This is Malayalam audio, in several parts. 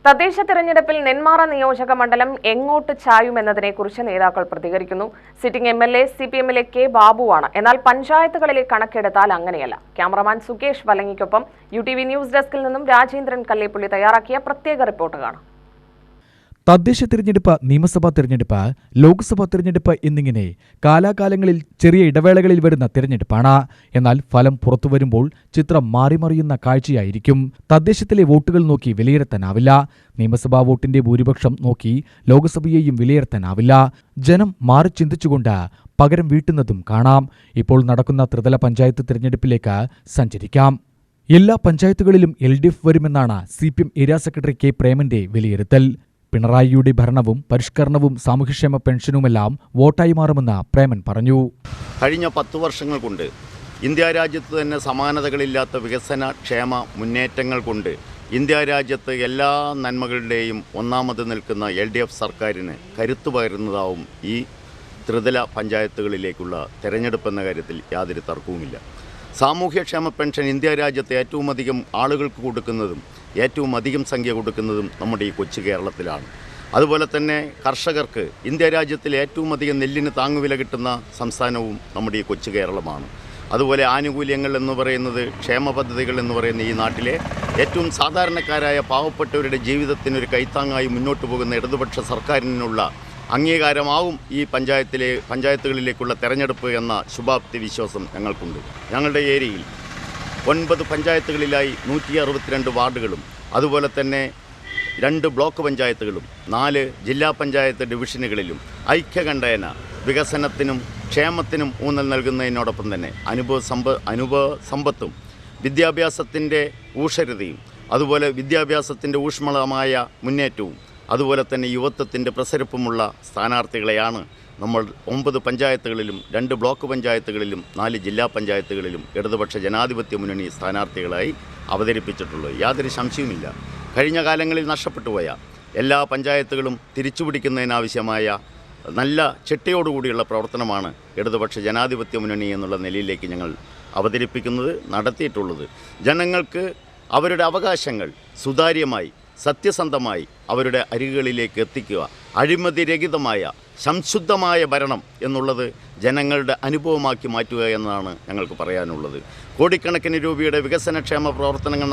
തദ്ദേശ തെരഞ്ഞെടുപ്പിൽ നെന്മാറ നിയോജക മണ്ഡലം എങ്ങോട്ട് ചായുമെന്നതിനെക്കുറിച്ച് നേതാക്കൾ പ്രതികരിക്കുന്നു. സിറ്റിംഗ് എംഎൽഎ സിപിഎമ്മിലെ കെ ബാബുവാണ്. എന്നാൽ പഞ്ചായത്തുകളിലെ കണക്കെടുത്താൽ അങ്ങനെയല്ല. ക്യാമറമാൻ സുകേഷ് വലങ്ങിക്കൊപ്പം യുടിവി ന്യൂസ് ഡെസ്കിൽ നിന്നും രാജേന്ദ്രൻ കല്ലേപ്പുള്ളി തയ്യാറാക്കിയ പ്രത്യേക റിപ്പോർട്ട് കാണാം. തദ്ദേശ തിരഞ്ഞെടുപ്പ്, നിയമസഭാ തിരഞ്ഞെടുപ്പ്, ലോക്സഭാ തിരഞ്ഞെടുപ്പ് എന്നിങ്ങനെ കാലാകാലങ്ങളിൽ ചെറിയ ഇടവേളകളിൽ വരുന്ന തിരഞ്ഞെടുപ്പാണ്. എന്നാൽ ഫലം പുറത്തുവരുമ്പോൾ ചിത്രം മാറിമറിയുന്ന കാഴ്ചയായിരിക്കും. തദ്ദേശത്തിലെ വോട്ടുകൾ നോക്കി വിലയിരുത്താനാവില്ല. നിയമസഭാ വോട്ടിന്റെ ഭൂരിപക്ഷം നോക്കി ലോക്സഭയെയും വിലയിരുത്താനാവില്ല. ജനം മാറി ചിന്തിച്ചുകൊണ്ട് പകരം വീട്ടുന്നതും കാണാം. ഇപ്പോൾ നടക്കുന്ന ത്രിതല പഞ്ചായത്ത് തിരഞ്ഞെടുപ്പിലേക്ക് സഞ്ചരിക്കാം. എല്ലാ പഞ്ചായത്തുകളിലും LDF വരുമെന്നാണ് CPM ഏരിയ സെക്രട്ടറി കെ പ്രേമന്റെ വിലയിരുത്തൽ. പിണറായിയുടെ ഭരണവും പരിഷ്കരണവും സാമൂഹ്യക്ഷേമ പെൻഷനുമെല്ലാം വോട്ടായി മാറുമെന്ന് പ്രേമൻ പറഞ്ഞു. കഴിഞ്ഞ 10 വർഷങ്ങൾ കൊണ്ട് ഇന്ത്യ രാജ്യത്ത് തന്നെ സമാനതകളില്ലാത്ത വികസന ക്ഷേമ മുന്നേറ്റങ്ങൾ കൊണ്ട് ഇന്ത്യ രാജ്യത്ത് എല്ലാ നന്മകളുടെയും ഒന്നാമത് നിൽക്കുന്ന LDF സർക്കാരിന് കരുത്തു പകരുന്നതാവും ഈ ത്രിതല പഞ്ചായത്തുകളിലേക്കുള്ള തെരഞ്ഞെടുപ്പ് എന്ന കാര്യത്തിൽ യാതൊരു തർക്കവുമില്ല. സാമൂഹ്യക്ഷേമ പെൻഷൻ ഇന്ത്യ രാജ്യത്ത് ഏറ്റവും അധികം ആളുകൾക്ക് കൊടുക്കുന്നതും ഏറ്റവും അധികം സംഖ്യ കൊടുക്കുന്നതും നമ്മുടെ ഈ കൊച്ചു കേരളത്തിലാണ്. അതുപോലെ തന്നെ കർഷകർക്ക് ഇന്ത്യ രാജ്യത്തിൽ ഏറ്റവും അധികം നെല്ലിന് താങ്ങുവില കിട്ടുന്ന സംസ്ഥാനവും നമ്മുടെ ഈ കൊച്ചു കേരളമാണ്. അതുപോലെ ആനുകൂല്യങ്ങൾ എന്ന് പറയുന്നത്, ക്ഷേമ പദ്ധതികൾ എന്ന് പറയുന്ന ഈ നാട്ടിലെ ഏറ്റവും സാധാരണക്കാരായ പാവപ്പെട്ടവരുടെ ജീവിതത്തിനൊരു കൈത്താങ്ങായി മുന്നോട്ട് പോകുന്ന ഇടതുപക്ഷ സർക്കാരിനുള്ള അംഗീകാരമാവും ഈ പഞ്ചായത്തുകളിലേക്കുള്ള തെരഞ്ഞെടുപ്പ് എന്ന ശുഭാപ്തി വിശ്വാസം ഞങ്ങൾക്കുണ്ട്. ഞങ്ങളുടെ ഏരിയയിൽ 9 പഞ്ചായത്തുകളിലായി 162 വാർഡുകളും അതുപോലെ തന്നെ 2 ബ്ലോക്ക് പഞ്ചായത്തുകളും 4 ജില്ലാ പഞ്ചായത്ത് ഡിവിഷനുകളിലും ഐക്യകണ്ഠേന വികസനത്തിനും ക്ഷേമത്തിനും ഊന്നൽ നൽകുന്നതിനോടൊപ്പം തന്നെ അനുഭവ സമ്പത്തും വിദ്യാഭ്യാസത്തിൻ്റെ ഊഷരതയും അതുപോലെ വിദ്യാഭ്യാസത്തിൻ്റെ ഊഷ്മളമായ മുന്നേറ്റവും അതുപോലെ തന്നെ യുവത്വത്തിൻ്റെ പ്രസരിപ്പുമുള്ള സ്ഥാനാർത്ഥികളെയാണ് നമ്മൾ 9 പഞ്ചായത്തുകളിലും 2 ബ്ലോക്ക് പഞ്ചായത്തുകളിലും 4 ജില്ലാ പഞ്ചായത്തുകളിലും ഇടതുപക്ഷ ജനാധിപത്യ മുന്നണി സ്ഥാനാർത്ഥികളായി അവതരിപ്പിച്ചിട്ടുള്ളത്. യാതൊരു സംശയവുമില്ല. കഴിഞ്ഞ കാലങ്ങളിൽ നഷ്ടപ്പെട്ടുപോയ എല്ലാ പഞ്ചായത്തുകളും തിരിച്ചുപിടിക്കുന്നതിനാവശ്യമായ നല്ല ചിട്ടയോടുകൂടിയുള്ള പ്രവർത്തനമാണ് ഇടതുപക്ഷ ജനാധിപത്യ മുന്നണി എന്നുള്ള നിലയിലേക്ക് ഞങ്ങൾ അവതരിപ്പിക്കുന്നത്, നടത്തിയിട്ടുള്ളത്. ജനങ്ങൾക്ക് അവരുടെ അവകാശങ്ങൾ സുതാര്യമായി സത്യസന്ധമായി അവരുടെ അരികുകളിലേക്ക് എത്തിക്കുക, അഴിമതിരഹിതമായ സംശുദ്ധമായ ഭരണം എന്നുള്ളത് ജനങ്ങളുടെ അനുഭവമാക്കി മാറ്റുക എന്നതാണ് ഞങ്ങൾക്ക് പറയാനുള്ളത്. കോടിക്കണക്കിന് രൂപയുടെ വികസനക്ഷേമ പ്രവർത്തനങ്ങൾ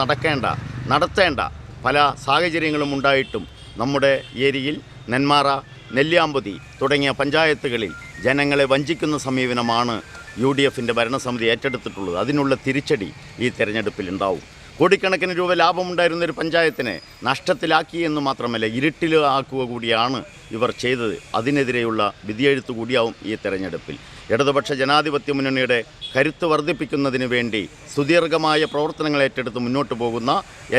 നടത്തേണ്ട പല സാഹചര്യങ്ങളും ഉണ്ടായിട്ടും നമ്മുടെ ഏരിയയിൽ നെന്മാറ, നെല്ലിയാമ്പതി തുടങ്ങിയ പഞ്ചായത്തുകളിൽ ജനങ്ങളെ വഞ്ചിക്കുന്ന സമീപനമാണ് UDFൻ്റെ ഭരണസമിതി ഏറ്റെടുത്തിട്ടുള്ളത്. അതിനുള്ള തിരിച്ചടി ഈ തെരഞ്ഞെടുപ്പിൽ ഉണ്ടാവും. കോടിക്കണക്കിന് രൂപ ലാഭമുണ്ടായിരുന്നൊരു പഞ്ചായത്തിനെ നഷ്ടത്തിലാക്കി എന്ന് മാത്രമല്ല, ഇരുട്ടിലാക്കുക കൂടിയാണ് ഇവർ ചെയ്തത്. അതിനെതിരെയുള്ള വിധിയെഴുത്തു കൂടിയാവും ഈ തെരഞ്ഞെടുപ്പിൽ. ഇടതുപക്ഷ ജനാധിപത്യ മുന്നണിയുടെ കരുത്ത് വർദ്ധിപ്പിക്കുന്നതിന് വേണ്ടി സുദീർഘമായ പ്രവർത്തനങ്ങൾ ഏറ്റെടുത്ത് മുന്നോട്ട് പോകുന്ന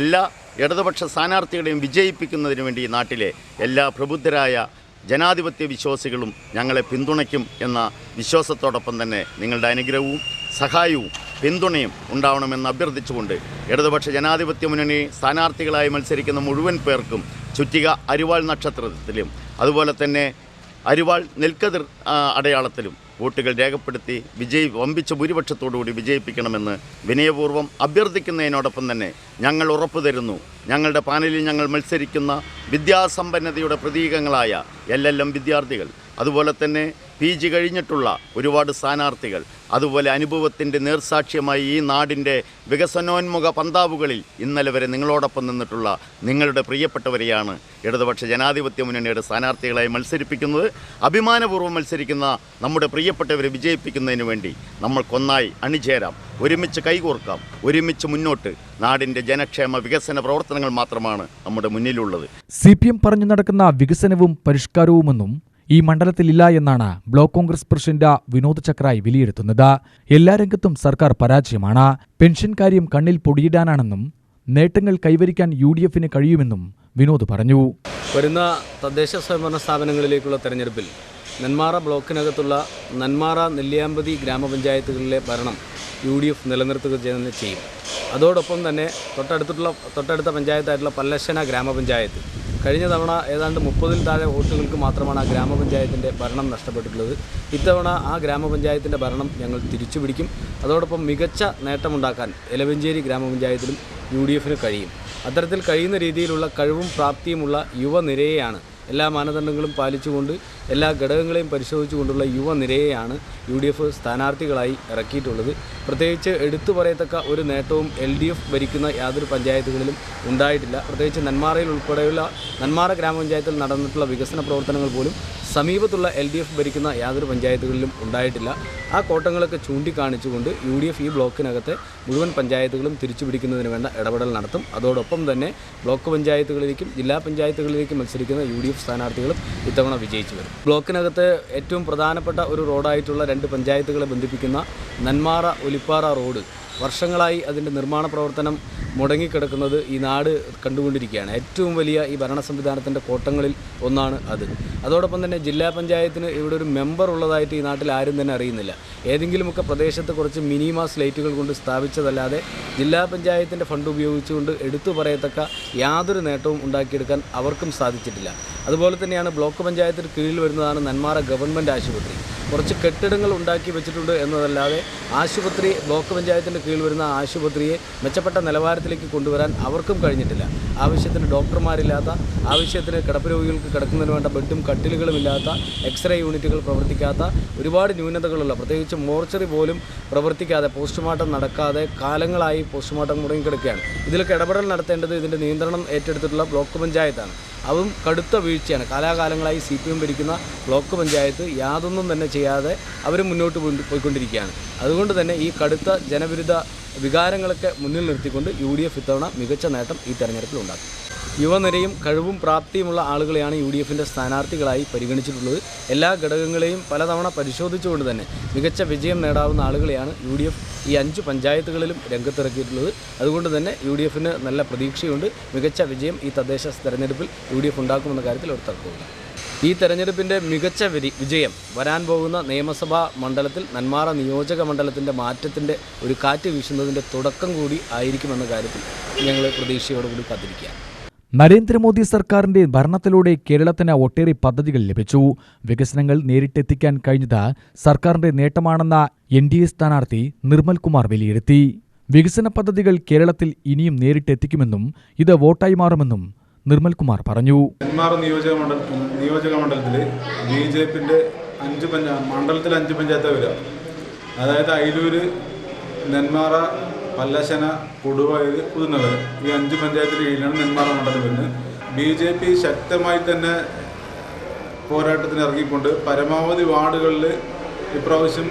എല്ലാ ഇടതുപക്ഷ സ്ഥാനാർത്ഥികളെയും വിജയിപ്പിക്കുന്നതിന് വേണ്ടി ഈ നാട്ടിലെ എല്ലാ പ്രബുദ്ധരായ ജനാധിപത്യ വിശ്വാസികളും ഞങ്ങളെ പിന്തുണയ്ക്കും എന്ന വിശ്വാസത്തോടൊപ്പം തന്നെ നിങ്ങളുടെ അനുഗ്രഹവും സഹായവും പിന്തുണയും ഉണ്ടാവണമെന്ന് അഭ്യർത്ഥിച്ചുകൊണ്ട് ഇടതുപക്ഷ ജനാധിപത്യ മുന്നണി സ്ഥാനാർത്ഥികളായി മത്സരിക്കുന്ന മുഴുവൻ പേർക്കും ചുറ്റിക അരിവാൾ നക്ഷത്രത്തിലും അതുപോലെ തന്നെ അരിവാൾ നെൽക്കതിർ അടയാളത്തിലും വോട്ടുകൾ രേഖപ്പെടുത്തി വമ്പിച്ച ഭൂരിപക്ഷത്തോടുകൂടി വിജയിപ്പിക്കണമെന്ന് വിനയപൂർവ്വം അഭ്യർത്ഥിക്കുന്നതിനോടൊപ്പം തന്നെ ഞങ്ങൾ ഉറപ്പു തരുന്നു, ഞങ്ങളുടെ പാനലിൽ ഞങ്ങൾ മത്സരിക്കുന്ന വിദ്യാസമ്പന്നതയുടെ പ്രതീകങ്ങളായ LLM വിദ്യാർത്ഥികൾ, അതുപോലെ തന്നെ PG കഴിഞ്ഞിട്ടുള്ള ഒരുപാട് സ്ഥാനാർത്ഥികൾ, അതുപോലെ അനുഭവത്തിൻ്റെ നേർസാക്ഷ്യമായി ഈ നാടിൻ്റെ വികസനോന്മുഖ പന്താവുകളിൽ ഇന്നലെ വരെ നിങ്ങളോടൊപ്പം നിന്നിട്ടുള്ള നിങ്ങളുടെ പ്രിയപ്പെട്ടവരെയാണ് ഇടതുപക്ഷ ജനാധിപത്യ മുന്നണിയുടെ സ്ഥാനാർത്ഥികളായി മത്സരിപ്പിക്കുന്നത്. അഭിമാനപൂർവ്വം മത്സരിക്കുന്ന നമ്മുടെ പ്രിയപ്പെട്ടവരെ വിജയിപ്പിക്കുന്നതിന് വേണ്ടി നമ്മൾക്കൊന്നായി അണിചേരാം, ഒരുമിച്ച് കൈകോർക്കാം, ഒരുമിച്ച് മുന്നോട്ട്. നാടിൻ്റെ ജനക്ഷേമ വികസന പ്രവർത്തനങ്ങൾ മാത്രമാണ് നമ്മുടെ മുന്നിലുള്ളത്. CPM പറഞ്ഞു നടക്കുന്ന വികസനവും പരിഷ്കാരവുമൊന്നും ഈ മണ്ഡലത്തിലില്ല എന്നാണ് ബ്ലോക്ക് കോൺഗ്രസ് പ്രസിഡന്റ് വിനോദ് ചക്രായി വിലയിരുത്തുന്നത്. എല്ലാ രംഗത്തും സർക്കാർ പരാജയമാണ്. പെൻഷൻ കാര്യം കണ്ണിൽ പൊടിയിടാനാണെന്നും നേട്ടങ്ങൾ കൈവരിക്കാൻ UDFന് കഴിയുമെന്നും വിനോദ് പറഞ്ഞു. വരുന്ന തദ്ദേശ സ്വയംഭരണ സ്ഥാപനങ്ങളിലേക്കുള്ള തെരഞ്ഞെടുപ്പിൽ നെന്മാറ ബ്ലോക്കിനകത്തുള്ള നെന്മാറ, നെല്ലിയാമ്പതി ഗ്രാമപഞ്ചായത്തുകളിലെ ഭരണം UDF നിലനിർത്തുക തന്നെ ചെയ്യും. അതോടൊപ്പം തന്നെ തൊട്ടടുത്ത പഞ്ചായത്തായിട്ടുള്ള പല്ലശ്ശന ഗ്രാമപഞ്ചായത്ത് കഴിഞ്ഞ തവണ ഏതാണ്ട് 30-ൽ താഴെ വോട്ടുകൾക്ക് മാത്രമാണ് ആ ഗ്രാമപഞ്ചായത്തിൻ്റെ ഭരണം നഷ്ടപ്പെട്ടിട്ടുള്ളത്. ഇത്തവണ ആ ഗ്രാമപഞ്ചായത്തിൻ്റെ ഭരണം ഞങ്ങൾ തിരിച്ചുപിടിക്കും. അതോടൊപ്പം മികച്ച നേട്ടമുണ്ടാക്കാൻ എലവഞ്ചേരി ഗ്രാമപഞ്ചായത്തിലും UDFന് കഴിയും. അത്തരത്തിൽ കഴിയുന്ന രീതിയിലുള്ള കഴിവും പ്രാപ്തിയുമുള്ള യുവനിരയെയാണ് എല്ലാ മാനദണ്ഡങ്ങളും പാലിച്ചുകൊണ്ട് എല്ലാ ഘടകങ്ങളെയും പരിശോധിച്ചുകൊണ്ടുള്ള യുവനിരയെയാണ് UDF സ്ഥാനാർത്ഥികളായി ഇറക്കിയിട്ടുള്ളത്. പ്രത്യേകിച്ച് എടുത്തു പറയത്തക്ക ഒരു നേട്ടവും LDF ഭരിക്കുന്ന യാതൊരു പഞ്ചായത്തുകളിലും ഉണ്ടായിട്ടില്ല. പ്രത്യേകിച്ച് നെന്മാറയിൽ ഉൾപ്പെടെയുള്ള നെന്മാറ ഗ്രാമപഞ്ചായത്തിൽ നടന്നിട്ടുള്ള വികസന പ്രവർത്തനങ്ങൾ പോലും സമീപത്തുള്ള LDF ഭരിക്കുന്ന യാതൊരു പഞ്ചായത്തുകളിലും ഉണ്ടായിട്ടില്ല. ആ കോട്ടങ്ങളൊക്കെ ചൂണ്ടിക്കാണിച്ചുകൊണ്ട് UDF ഈ ബ്ലോക്കിനകത്തെ മുഴുവൻ പഞ്ചായത്തുകളും തിരിച്ചുപിടിക്കുന്നതിന് വേണ്ട ഇടപെടൽ നടത്തും. അതോടൊപ്പം തന്നെ ബ്ലോക്ക് പഞ്ചായത്തുകളിലേക്കും ജില്ലാ പഞ്ചായത്തുകളിലേക്കും മത്സരിക്കുന്ന UDF സ്ഥാനാർത്ഥികളും ഇത്തവണ വിജയിച്ചു വരും. ബ്ലോക്കിനകത്ത് ഏറ്റവും പ്രധാനപ്പെട്ട ഒരു റോഡായിട്ടുള്ള 2 പഞ്ചായത്തുകളെ ബന്ധിപ്പിക്കുന്ന നെന്മാറ ഒലിപ്പാറ റോഡ് വർഷങ്ങളായി അതിൻ്റെ നിർമ്മാണ പ്രവർത്തനം മുടങ്ങിക്കിടക്കുന്നത് ഈ നാട് കണ്ടുകൊണ്ടിരിക്കുകയാണ്. ഏറ്റവും വലിയ ഈ ഭരണ സംവിധാനത്തിൻ്റെ കോട്ടങ്ങളിൽ ഒന്നാണ് അത്. അതോടൊപ്പം തന്നെ ജില്ലാ പഞ്ചായത്തിന് ഇവിടെ ഒരു മെമ്പർ ഉള്ളതായിട്ട് ഈ നാട്ടിൽ ആരും തന്നെ അറിയുന്നില്ല. ഏതെങ്കിലുമൊക്കെ പ്രദേശത്ത് കുറച്ച് മിനിമാസ് ലൈറ്റുകൾ കൊണ്ട് സ്ഥാപിച്ചതല്ലാതെ ജില്ലാ പഞ്ചായത്തിൻ്റെ ഫണ്ട് ഉപയോഗിച്ചുകൊണ്ട് എടുത്തു പറയത്തക്ക യാതൊരു നേട്ടവും ഉണ്ടാക്കിയെടുക്കാൻ അവർക്കും സാധിച്ചിട്ടില്ല. അതുപോലെ തന്നെയാണ് ബ്ലോക്ക് പഞ്ചായത്തിന് കീഴിൽ വരുന്നതാണ് നെന്മാറ ഗവൺമെൻറ് ആശുപത്രി. കുറച്ച് കെട്ടിടങ്ങൾ ഉണ്ടാക്കി വെച്ചിട്ടുണ്ട് എന്നതല്ലാതെ ആശുപത്രി ബ്ലോക്ക് പഞ്ചായത്തിൻ്റെ കീഴിൽ വരുന്ന ആശുപത്രിയെ മെച്ചപ്പെട്ട നിലവാരത്തിലേക്ക് കൊണ്ടുവരാൻ അവർക്കും കഴിഞ്ഞിട്ടില്ല. ആവശ്യത്തിന് ഡോക്ടർമാരില്ലാത്ത, ആവശ്യത്തിന് കിടപ്പ് രോഗികൾക്ക് കിടക്കുന്നതിന് വേണ്ട ബെഡും കട്ടിലുകളും ഇല്ലാത്ത, എക്സ്റേ യൂണിറ്റുകൾ പ്രവർത്തിക്കാത്ത, ഒരുപാട് ന്യൂനതകളുള്ള, പ്രത്യേകിച്ച് മോർച്ചറി പോലും പ്രവർത്തിക്കാതെ, പോസ്റ്റ്മോർട്ടം നടക്കാതെ കാലങ്ങളായി പോസ്റ്റ്മോർട്ടം മുടങ്ങിക്കിടക്കുകയാണ്. ഇതിലൊക്കെ ഇടപെടൽ നടത്തേണ്ടത് ഇതിൻ്റെ നിയന്ത്രണം ഏറ്റെടുത്തിട്ടുള്ള ബ്ലോക്ക് പഞ്ചായത്താണ്. അതും കടുത്ത വീഴ്ചയാണ്. കാലാകാലങ്ങളായി CPM ഭരിക്കുന്ന ബ്ലോക്ക് പഞ്ചായത്ത് യാതൊന്നും തന്നെ ചെയ്യാതെ അവർ മുന്നോട്ട് പോയിക്കൊണ്ടിരിക്കുകയാണ്. അതുകൊണ്ട് തന്നെ ഈ കടുത്ത ജനവിരുദ്ധ വികാരങ്ങളൊക്കെ മുന്നിൽ നിർത്തിക്കൊണ്ട് UDF ഇത്തവണ മികച്ച നേട്ടം ഈ തെരഞ്ഞെടുപ്പിൽ ഉണ്ടാക്കും. യുവനിരയും കഴിവും പ്രാപ്തിയുമുള്ള ആളുകളെയാണ് UDFൻ്റെ സ്ഥാനാർത്ഥികളായി പരിഗണിച്ചിട്ടുള്ളത്. എല്ലാ ഘടകങ്ങളെയും പലതവണ പരിശോധിച്ചുകൊണ്ട് തന്നെ മികച്ച വിജയം നേടാവുന്ന ആളുകളെയാണ് UDF ഈ 5 പഞ്ചായത്തുകളിലും രംഗത്തിറക്കിയിട്ടുള്ളത്. അതുകൊണ്ട് തന്നെ UDFന് നല്ല പ്രതീക്ഷയുണ്ട്. മികച്ച വിജയം ഈ തദ്ദേശ തെരഞ്ഞെടുപ്പിൽ UDF ഉണ്ടാക്കുമെന്ന കാര്യത്തിൽ ഒരു തർക്കമില്ല. ഈ തെരഞ്ഞെടുപ്പിൻ്റെ മികച്ച വിജയം വരാൻ പോകുന്ന നിയമസഭാ മണ്ഡലത്തിൽ നെന്മാറ നിയോജക മണ്ഡലത്തിൻ്റെ മാറ്റത്തിൻ്റെ ഒരു കാറ്റ് വീശുന്നതിൻ്റെ തുടക്കം കൂടി ആയിരിക്കുമെന്ന കാര്യത്തിൽ ഞങ്ങൾ പ്രതീക്ഷയോടുകൂടി കാത്തിരിക്കുകയാണ്. നരേന്ദ്രമോദി സർക്കാരിന്റെ ഭരണത്തിലൂടെ കേരളത്തിന് ഒട്ടേറെ പദ്ധതികൾ ലഭിച്ചു. വികസനങ്ങൾ നേരിട്ടെത്തിക്കാൻ കഴിഞ്ഞത് സർക്കാരിന്റെ നേട്ടമാണെന്ന NDA സ്ഥാനാർത്ഥി നിർമ്മൽ കുമാർ വിലയിരുത്തി. വികസന പദ്ധതികൾ കേരളത്തിൽ ഇനിയും നേരിട്ടെത്തിക്കുമെന്നും ഇത് വോട്ടായി മാറുമെന്നും നിർമ്മൽ കുമാർ പറഞ്ഞു. നെന്മാറ നിയോജക മണ്ഡലത്തിൽ BJPന്റെ 5 പഞ്ചായത്ത് വരിക. അതായത് അയിലൂര്, നെന്മാറ, പല്ലശ്ശന, കൊടുവായൂർ, പുതുനഗർ, ഈ 5 പഞ്ചായത്തിന് കീഴിലാണ് നെന്മാറ മണ്ഡലം വരുന്നത്. BJP ശക്തമായി തന്നെ പോരാട്ടത്തിന് ഇറങ്ങിക്കൊണ്ട് പരമാവധി വാർഡുകളിൽ ഇപ്രാവശ്യം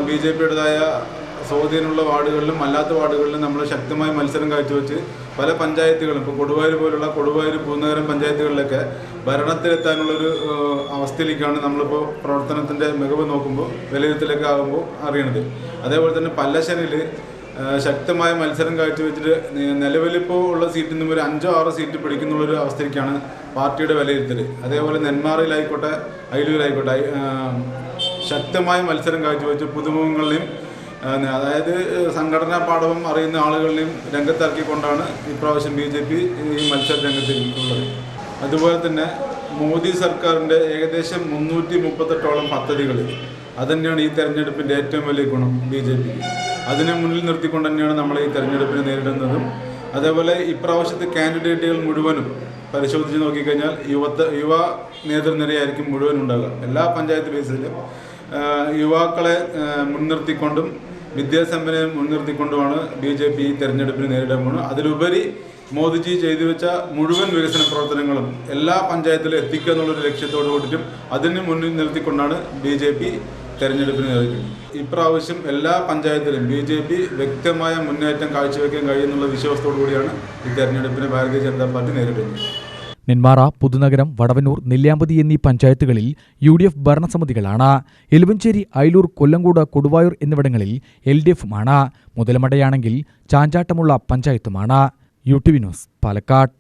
BJPയുടേതായ സ്വാധീനമുള്ള വാർഡുകളിലും അല്ലാത്ത വാർഡുകളിലും നമ്മൾ ശക്തമായി മത്സരം കാഴ്ചവെച്ച് പല പഞ്ചായത്തുകളും, ഇപ്പോൾ കൊടുവായൂർ പോലുള്ള കൊടുവായൂർ, പൂനഗരം പഞ്ചായത്തുകളിലൊക്കെ ഭരണത്തിലെത്താനുള്ളൊരു അവസ്ഥയിലേക്കാണ് നമ്മളിപ്പോൾ പ്രവർത്തനത്തിൻ്റെ മികവ് നോക്കുമ്പോൾ, വിലയിരുത്തലൊക്കെ ആകുമ്പോൾ അറിയണത്. അതേപോലെ തന്നെ പല്ലശ്ശനയിൽ ശക്തമായ മത്സരം കാഴ്ചവെച്ചിട്ട് നിലവിലിപ്പോൾ ഉള്ള സീറ്റിൽ നിന്നും ഒരു 5-6 സീറ്റ് പിടിക്കുന്നുള്ളൊരു അവസ്ഥയ്ക്കാണ് പാർട്ടിയുടെ വിലയിരുത്തൽ. അതേപോലെ നെന്മാറയിലായിക്കോട്ടെ അയിലൂരായിക്കോട്ടെ ശക്തമായ മത്സരം കാഴ്ചവെച്ച് പുതുമുഖങ്ങളെയും അതായത് സംഘടനാ പാഠവും അറിയുന്ന ആളുകളെയും രംഗത്തിറക്കിക്കൊണ്ടാണ് ഇപ്രാവശ്യം BJP ഈ മത്സര രംഗത്തിലുള്ളത്. അതുപോലെ തന്നെ മോദി സർക്കാരിൻ്റെ ഏകദേശം 338ഓളം പദ്ധതികൾ, അതുതന്നെയാണ് ഈ തെരഞ്ഞെടുപ്പിൻ്റെ ഏറ്റവും വലിയ ഗുണം BJPക്ക്. അതിനെ മുന്നിൽ നിർത്തിക്കൊണ്ട് തന്നെയാണ് നമ്മൾ ഈ തെരഞ്ഞെടുപ്പിനെ നേരിടുന്നതും. അതേപോലെ ഇപ്രാവശ്യത്തെ കാൻഡിഡേറ്റുകൾ മുഴുവനും പരിശോധിച്ച് നോക്കിക്കഴിഞ്ഞാൽ യുവ നേതൃനിരയായിരിക്കും മുഴുവൻ ഉണ്ടാകുക. എല്ലാ പഞ്ചായത്ത് ബേസിലും യുവാക്കളെ മുൻനിർത്തിക്കൊണ്ടും വിദ്യാസമ്പന്നരെ മുൻനിർത്തിക്കൊണ്ടുമാണ് BJP ഈ തെരഞ്ഞെടുപ്പിനെ നേരിടാൻ പോകുന്നത്. അതിലുപരി മോദിജി ചെയ്തു വെച്ച മുഴുവൻ വികസന പ്രവർത്തനങ്ങളും എല്ലാ പഞ്ചായത്തിലും എത്തിക്കുക എന്നുള്ളൊരു ലക്ഷ്യത്തോടു കൂടിയിട്ടും അതിന് മുന്നിൽ നിർത്തിക്കൊണ്ടാണ് BJP തെരഞ്ഞെടുപ്പിന് നേരിടുന്നത്. ഇപ്രാവശ്യം എല്ലാ പഞ്ചായത്തിലും BJP വ്യക്തമായ മുന്നേറ്റം കാഴ്ചവെക്കാൻ കഴിയുന്നുള്ള വിശ്വാസത്തോടു കൂടിയാണ് ഈ തെരഞ്ഞെടുപ്പിനെ ഭാരതീയ ജനതാ പാർട്ടി നേരിടുന്നത്. നെന്മാറ, പുതുനഗരം, വടവന്നൂർ, നെല്ലിയാമ്പതി എന്നീ പഞ്ചായത്തുകളിൽ UDF ഭരണസമിതികളാണ്. എലുവഞ്ചേരി, അയിലൂർ, കൊല്ലങ്കോട്, കൊടുവായൂർ എന്നിവിടങ്ങളിൽ LDFുമാണ്. മുതലമടയാണെങ്കിൽ ചാഞ്ചാട്ടമുള്ള പഞ്ചായത്തുമാണ്. UTV news, Palakkad.